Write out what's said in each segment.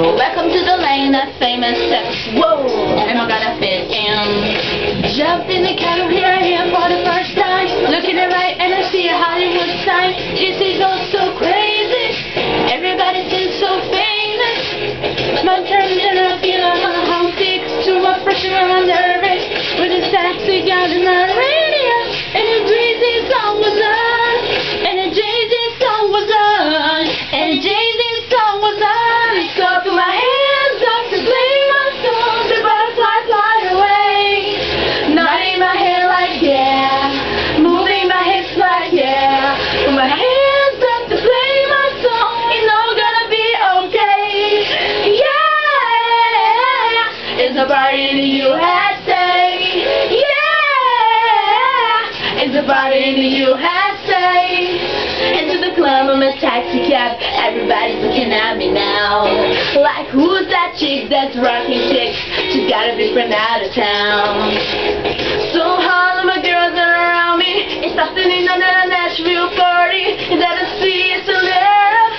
Welcome to the lane of famous steps. Whoa! Am I gonna fit in? Jumped in the cattle, here I am for the first time. Looking at right and I see a Hollywood sign. This is all so crazy. Everybody seems so famous. My turn and I feel like I'm homesick. Too much pressure on the wrist. With a sexy gun in the radio. And a Breezy song was on. And a Jay-Z song was on. And a Jay-Z song was on. So I put my hands up to play my song. The butterfly fly away. Nodding my head like yeah. Moving my hips like yeah. Put my hands up to play my song. It's all gonna be okay. Yeah. It's a party in the USA. Yeah. It's a party in the USA. Into the club, I'm a taxi cab. Everybody's looking at me now. Like, who's that chick that's rocking chicks? She's gotta be from out of town. So all of my girls are around me. It's something in a Nashville party. Is that a sea, it's a love?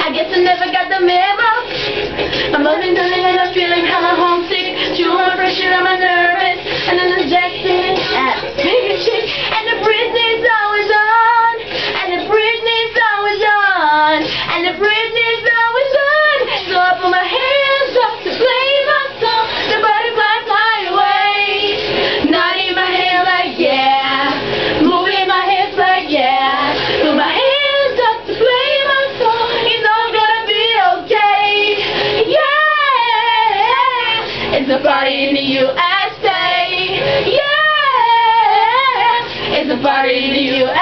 I guess I never got the memo. I'm loving turning and I'm feeling hella homesick. Too much pressure, I'm nervous. And then the Jackson at big chick. And the Britney's always on. And the Britney's always on. And the Britney's always on. So I put my hands up to play my song. The butterfly fly away. Nodding my head like yeah. Moving my hips like yeah. Put my hands up to play my song. It's all gonna be okay. Yeah. It's a party in the USA. Yeah. It's a party in the USA.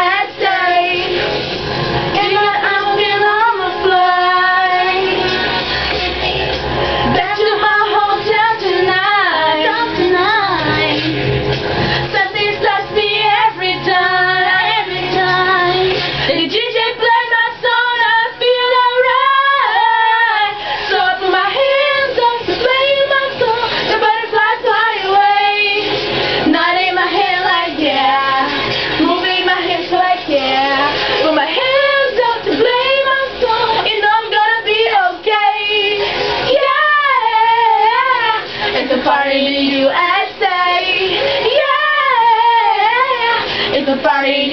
Party in the USA, yeah, it's a party